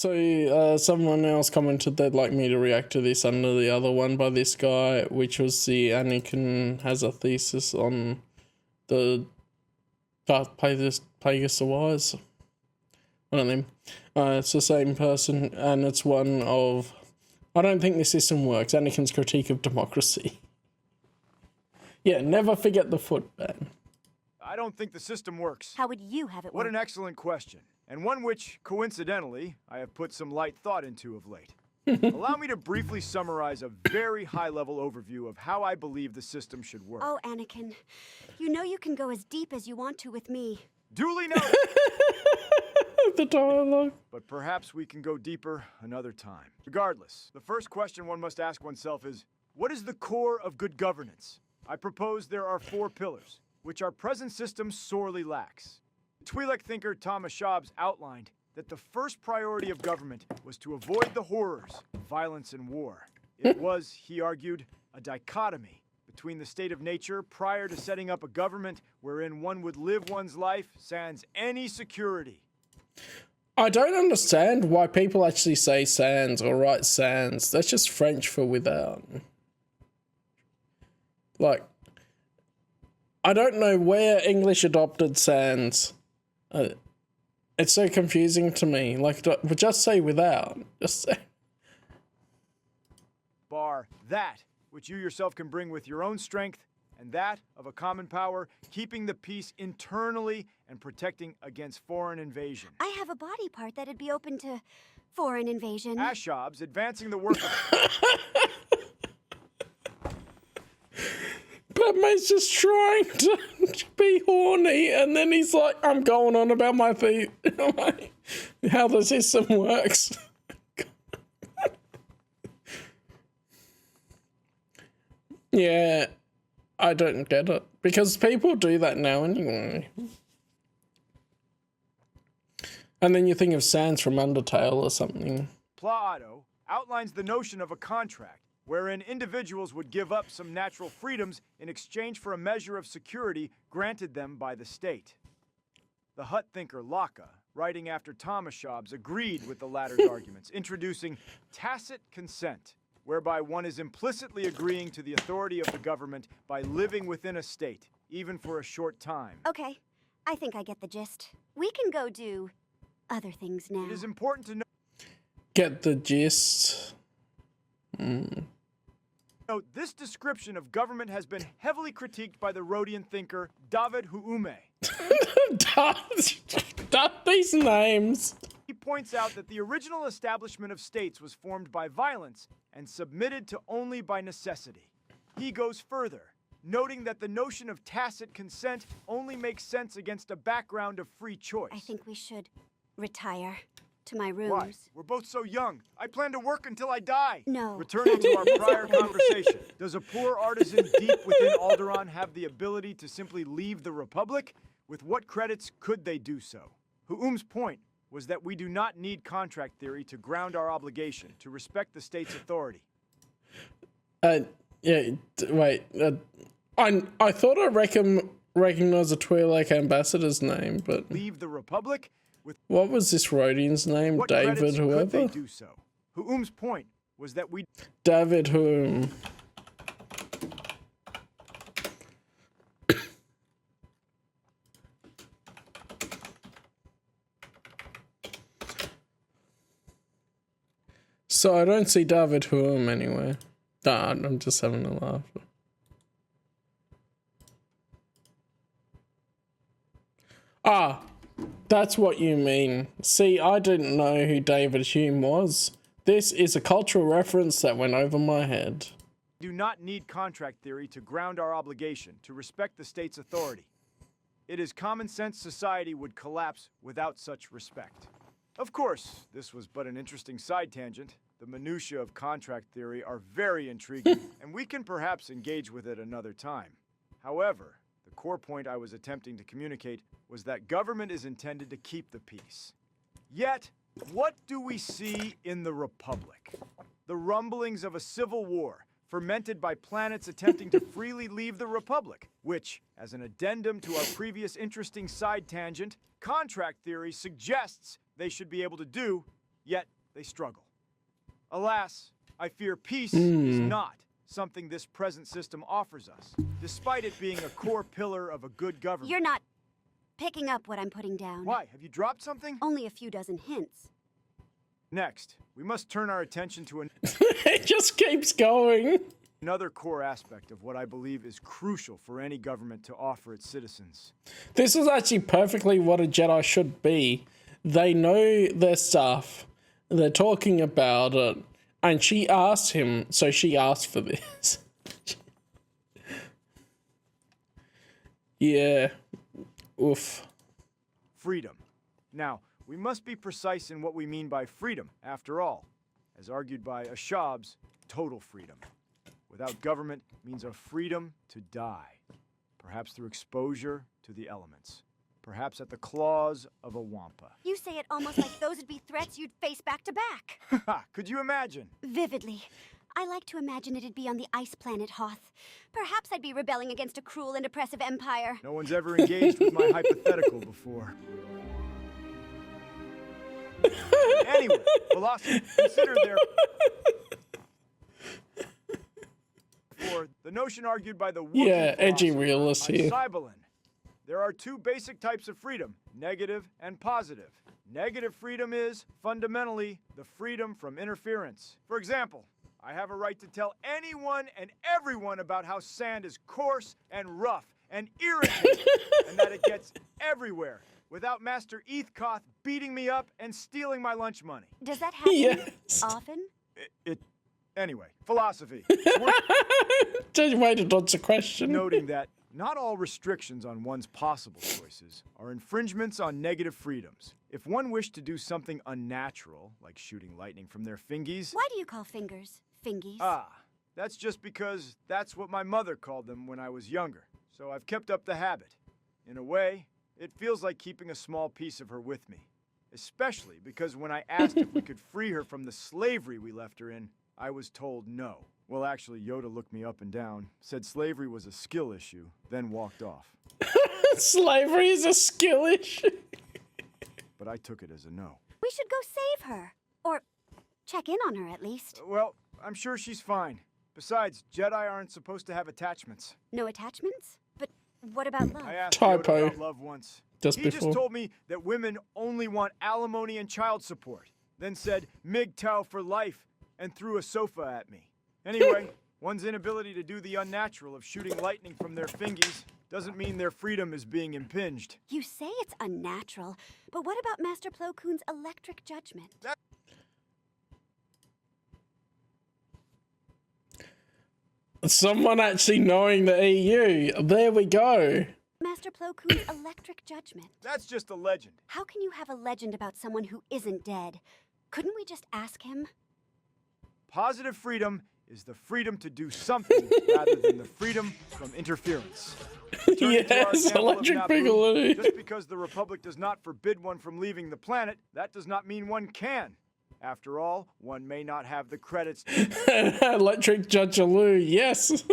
So someone else commented they'd like me to react to this under the other one by this guy, which was the Anakin has a thesis on the Darth Plagueis the Wise. One of them. It's the same person, and it's one of... I don't think the system works. Anakin's critique of democracy. Yeah, never forget the foot ban. I don't think the system works. How would you have it work? What an excellent question, and one which, coincidentally, I have put some light thought into of late. Allow me to briefly summarize a very high-level overview of how I believe the system should work. Oh, Anakin, you know you can go as deep as you want to with me. Duly noted! The dialogue. But perhaps we can go deeper another time. Regardless, the first question one must ask oneself is, what is the core of good governance? I propose there are 4 pillars, which our present system sorely lacks. Twi'lek thinker Thomas Schaub's outlined that the first priority of government was to avoid the horrors of violence and war. It was, he argued, a dichotomy between the state of nature prior to setting up a government wherein one would live one's life sans any security. I don't understand why people actually say sans or write sans. That's just French for without. Like, I don't know where English adopted sans. It's so confusing to me. Like, just say without. Just say. Bar that which you yourself can bring with your own strength and that of a common power, keeping the peace internally and protecting against foreign invasion. I have a body part that'd be open to foreign invasion. Ashob's advancing the work of... Batman's just trying to be horny, and then he's like, I'm going on about my feet. How the system works. Yeah, I don't get it. Because people do that now anyway. And then you think of Sans from Undertale or something. Plato outlines the notion of a contract, wherein individuals would give up some natural freedoms in exchange for a measure of security granted them by the state. The Hutt thinker Locke, writing after Thomas Schaub's, agreed with the latter's arguments, introducing tacit consent, whereby one is implicitly agreeing to the authority of the government by living within a state, even for a short time. Okay, I think I get the gist. We can go do other things now. It is important to Get the gist. note this description of government has been heavily critiqued by the Rhodian thinker David Hume. These names. He points out that the original establishment of states was formed by violence and submitted to only by necessity. He goes further, noting that the notion of tacit consent only makes sense against a background of free choice. I think we should retire to my rooms. Why? We're both so young. I plan to work until I die. No. Returning to our prior conversation, does a poor artisan deep within Alderaan have the ability to simply leave the Republic? With what credits could they do so? Hume's point was that we do not need contract theory to ground our obligation to respect the state's authority. Yeah, wait. I thought I recognized the Twi'lek ambassador's name, but Leave the Republic? With what was this Rhodian's name? what David credits whoever? could they do so? Hume's point was that we... David Hume. So I don't see David Hume anywhere. Nah, I'm just having a laugh. Ah, that's what you mean. See, I didn't know who David Hume was. This is a cultural reference that went over my head. do not need contract theory to ground our obligation to respect the state's authority. It is common sense society would collapse without such respect. Of course, this was but an interesting side tangent. The minutiae of contract theory are very intriguing, and we can perhaps engage with it another time. However, the core point I was attempting to communicate was that government is intended to keep the peace. Yet, what do we see in the Republic? The rumblings of a civil war, fermented by planets attempting to freely leave the Republic, which, as an addendum to our previous interesting side tangent, contract theory suggests they should be able to do yet they struggle. Alas, I fear peace is not something this present system offers us, despite it being a core pillar of a good government. You're not picking up what I'm putting down. Why? Have you dropped something? Only a few dozen hints. Next, we must turn our attention to It just keeps going. another core aspect of what I believe is crucial for any government to offer its citizens. This is actually perfectly what a Jedi should be. They know their stuff. They're talking about it. And she asked him, so she asked for this. Yeah. Oof. Freedom. Now, we must be precise in what we mean by freedom, after all. As argued by Ashab's, total freedom. Without government means a freedom to die. Perhaps through exposure to the elements. Perhaps at the claws of a wampa. You say it almost like those would be threats you'd face back to back. Ha! Could you imagine? Vividly. I like to imagine it'd be on the ice planet Hoth. Perhaps I'd be rebelling against a cruel and oppressive empire. No one's ever engaged with my hypothetical before. Anyway, philosophy, consider for the notion argued by the Wookiee Yeah, edgy philosopher, realist here. Cybelin. There are two basic types of freedom, negative and positive. Negative freedom is, fundamentally, the freedom from interference. For example, I have a right to tell anyone and everyone about how sand is coarse and rough and irritating, and that it gets everywhere, without Master Eathcoth beating me up and stealing my lunch money. Does that happen Yes. often? Anyway, philosophy. Just way to dodge the question. Noting that not all restrictions on one's possible choices are infringements on negative freedoms. If one wished to do something unnatural, like shooting lightning from their fingies... Why do you call fingers fingies? That's just because that's what my mother called them when I was younger. So I've kept up the habit. In a way, it feels like keeping a small piece of her with me. Especially because when I asked if we could free her from the slavery we left her in, I was told no. Well, actually, Yoda looked me up and down, said slavery was a skill issue, then walked off. Slavery is a skill issue. But I took it as a no. We should go save her. Or check in on her, at least. Well, I'm sure she's fine. Besides, Jedi aren't supposed to have attachments. No attachments? But what about love? I asked Typo. Yoda about love once. Just He before. just told me that women only want alimony and child support. Then said, MGTOW for life, and threw a sofa at me. Anyway, one's inability to do the unnatural of shooting lightning from their fingies doesn't mean their freedom is being impinged. You say it's unnatural, but what about Master Plo Koon's electric judgment? Someone actually knowing the EU. There we go. Master Plo Koon's electric judgment. That's just a legend. How can you have a legend about someone who isn't dead? Couldn't we just ask him? Positive freedom is the freedom to do something rather than the freedom from interference. Returning to our Yes, example of electric Naboo, Piccolo. just because the Republic does not forbid one from leaving the planet, that does not mean one can. After all, one may not have the credits Electric Judgaloo, yes.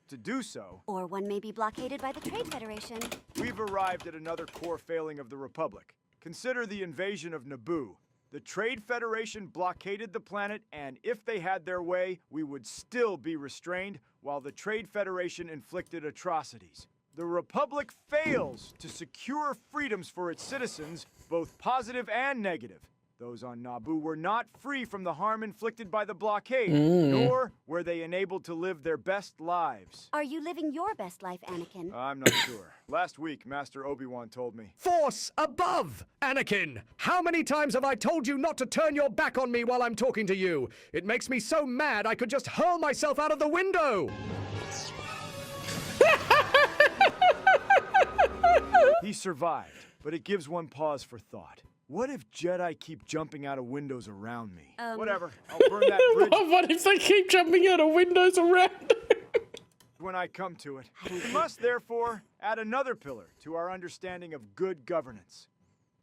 to do so. Or one may be blockaded by the Trade Federation. We've arrived at another core failing of the Republic. Consider the invasion of Naboo. The Trade Federation blockaded the planet, and if they had their way, we would still be restrained, while the Trade Federation inflicted atrocities. The Republic fails to secure freedoms for its citizens, both positive and negative. Those on Naboo were not free from the harm inflicted by the blockade, nor were they enabled to live their best lives. Are you living your best life, Anakin? I'm not sure. Last week, Master Obi-Wan told me. Force above, Anakin! How many times have I told you not to turn your back on me while I'm talking to you? It makes me so mad I could just hurl myself out of the window! He survived, but it gives one pause for thought. What if Jedi keep jumping out of windows around me? Whatever, I'll burn that bridge What if they keep jumping out of windows around? when I come to it. We must, therefore, add another pillar to our understanding of good governance.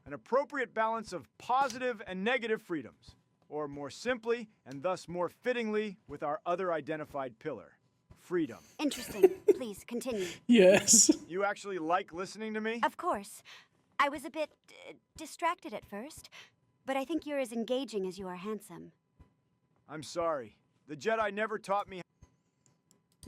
An appropriate balance of positive and negative freedoms. Or more simply, and thus more fittingly, with our other identified pillar, freedom. Interesting. Please, continue. Yes. You actually like listening to me? Of course. I was a bit distracted at first. but I think you're as engaging as you are handsome. I'm sorry. The Jedi never taught me.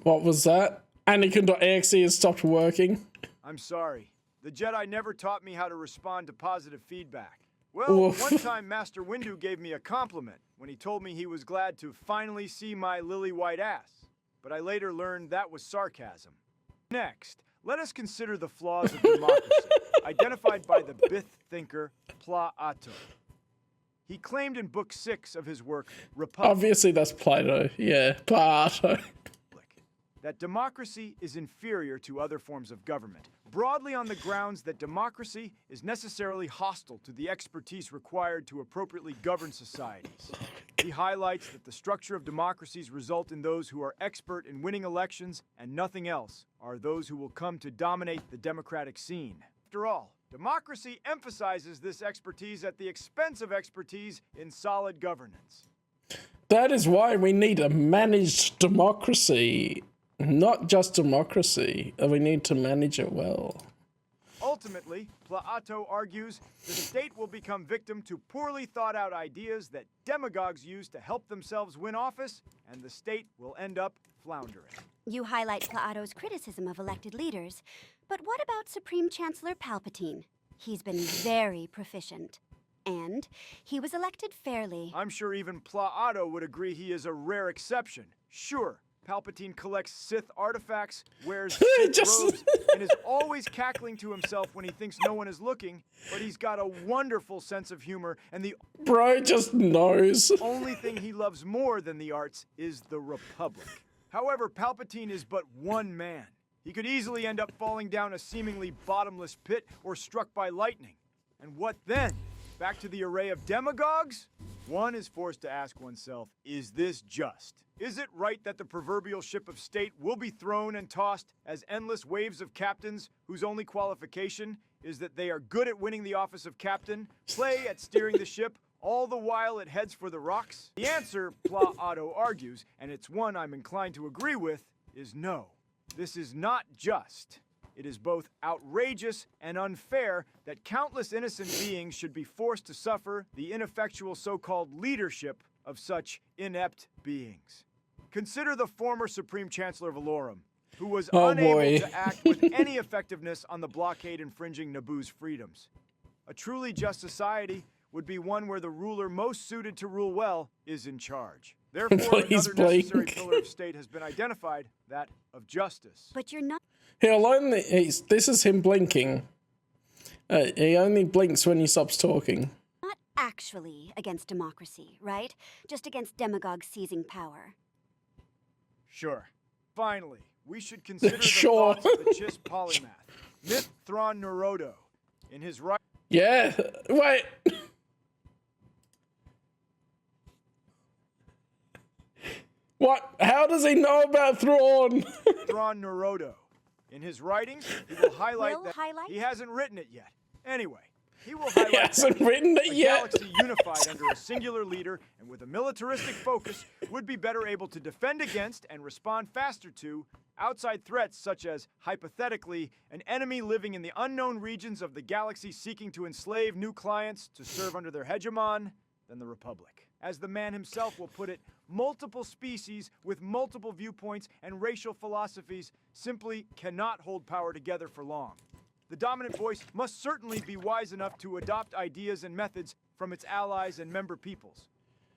What was that? Anakin.exe has stopped working. I'm sorry. The Jedi never taught me how to respond to positive feedback. Well, Oof. one time Master Windu gave me a compliment when he told me he was glad to finally see my lily white ass. But I later learned that was sarcasm. Next, let us consider the flaws of democracy, identified by the Bith thinker Plato. He claimed in Book 6 of his work, Republic, Obviously, that's Plato. Yeah, Plato. that democracy is inferior to other forms of government, broadly on the grounds that democracy is necessarily hostile to the expertise required to appropriately govern societies. He highlights that the structure of democracies result in those who are expert in winning elections, and nothing else are those who will come to dominate the democratic scene. After all, democracy emphasizes this expertise at the expense of expertise in solid governance. That is why we need a managed democracy. Not just democracy. We need to manage it well. Ultimately, Plato argues the state will become victim to poorly thought out ideas that demagogues use to help themselves win office, and the state will end up floundering. You highlight Plato's criticism of elected leaders, but what about Supreme Chancellor Palpatine? He's been very proficient. And he was elected fairly. I'm sure even Plato would agree he is a rare exception. Sure, Palpatine collects Sith artifacts, wears Sith robes, and is always cackling to himself when he thinks no one is looking, but he's got a wonderful sense of humor, and the Bro just knows. only thing he loves more than the arts is the Republic. However, Palpatine is but one man. He could easily end up falling down a seemingly bottomless pit or struck by lightning. And what then? Back to the array of demagogues? One is forced to ask oneself, is this just? Is it right that the proverbial ship of state will be thrown and tossed as endless waves of captains whose only qualification is that they are good at winning the office of captain, play at steering the ship, all the while it heads for the rocks? The answer, Plato argues, and it's one I'm inclined to agree with, is no. This is not just. It is both outrageous and unfair that countless innocent beings should be forced to suffer the ineffectual so-called leadership of such inept beings. Consider the former Supreme Chancellor Valorum, who was unable to act with any effectiveness on the blockade infringing Naboo's freedoms. A truly just society would be one where the ruler most suited to rule well is in charge. Therefore, another necessary pillar of state has been identified, that of justice. But you're not. This is him blinking. He only blinks when he stops talking. Not actually against democracy, right? Just against demagogues seizing power. Sure. Finally, we should consider the Sure. thoughts of the Chiss polymath, Myth Thrawn Naruto, in his right. Yeah, wait. What? How does he know about Thrawn? Thrawn Naruto. In his writings, he will highlight Will that highlight? he hasn't written it yet. Anyway, he will highlight He hasn't that written it a yet. galaxy unified under a singular leader and with a militaristic focus would be better able to defend against and respond faster to outside threats such as, hypothetically, an enemy living in the unknown regions of the galaxy seeking to enslave new clients to serve under their hegemon than the Republic. As the man himself will put it, multiple species with multiple viewpoints and racial philosophies simply cannot hold power together for long. The dominant voice must certainly be wise enough to adopt ideas and methods from its allies and member peoples.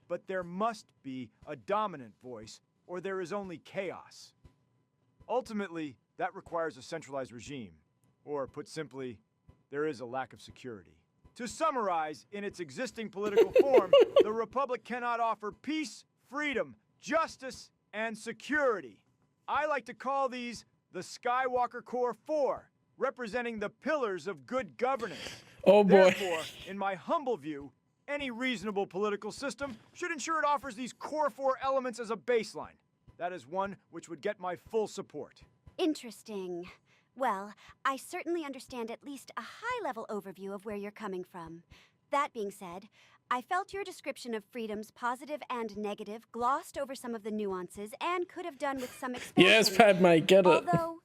But there must be a dominant voice, or there is only chaos. Ultimately, that requires a centralized regime, or put simply, there is a lack of security. To summarize, in its existing political form, the Republic cannot offer peace, freedom, justice, and security. I like to call these the Skywalker Core 4, representing the pillars of good governance. Oh boy. Therefore, in my humble view, any reasonable political system should ensure it offers these Core 4 elements as a baseline. That is one which would get my full support. Interesting. Well, I certainly understand at least a high-level overview of where you're coming from. That being said, I felt your description of freedoms, positive and negative, glossed over some of the nuances and could have done with some expansion. Yes, Padme, get it. Although,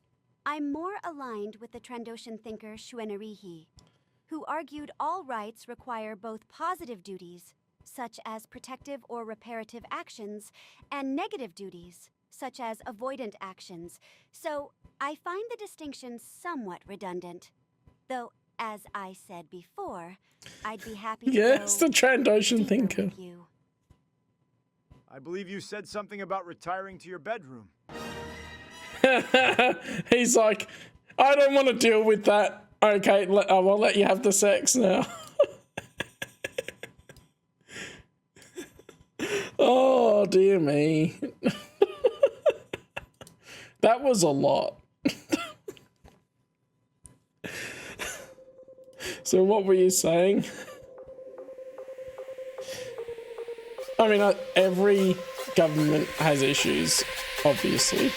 I'm more aligned with the Trandoshan thinker Shuenarihi. who argued all rights require both positive duties, such as protective or reparative actions, and negative duties, such as avoidant actions. So I find the distinction somewhat redundant. Though, as I said before, I'd be happy to Yes, go the Trandoshan deeper thinker. with you. I believe you said something about retiring to your bedroom. He's like, I don't want to deal with that. Okay, I will let you have the sex now. Oh, dear me. That was a lot. So what were you saying? I mean, every government has issues, obviously.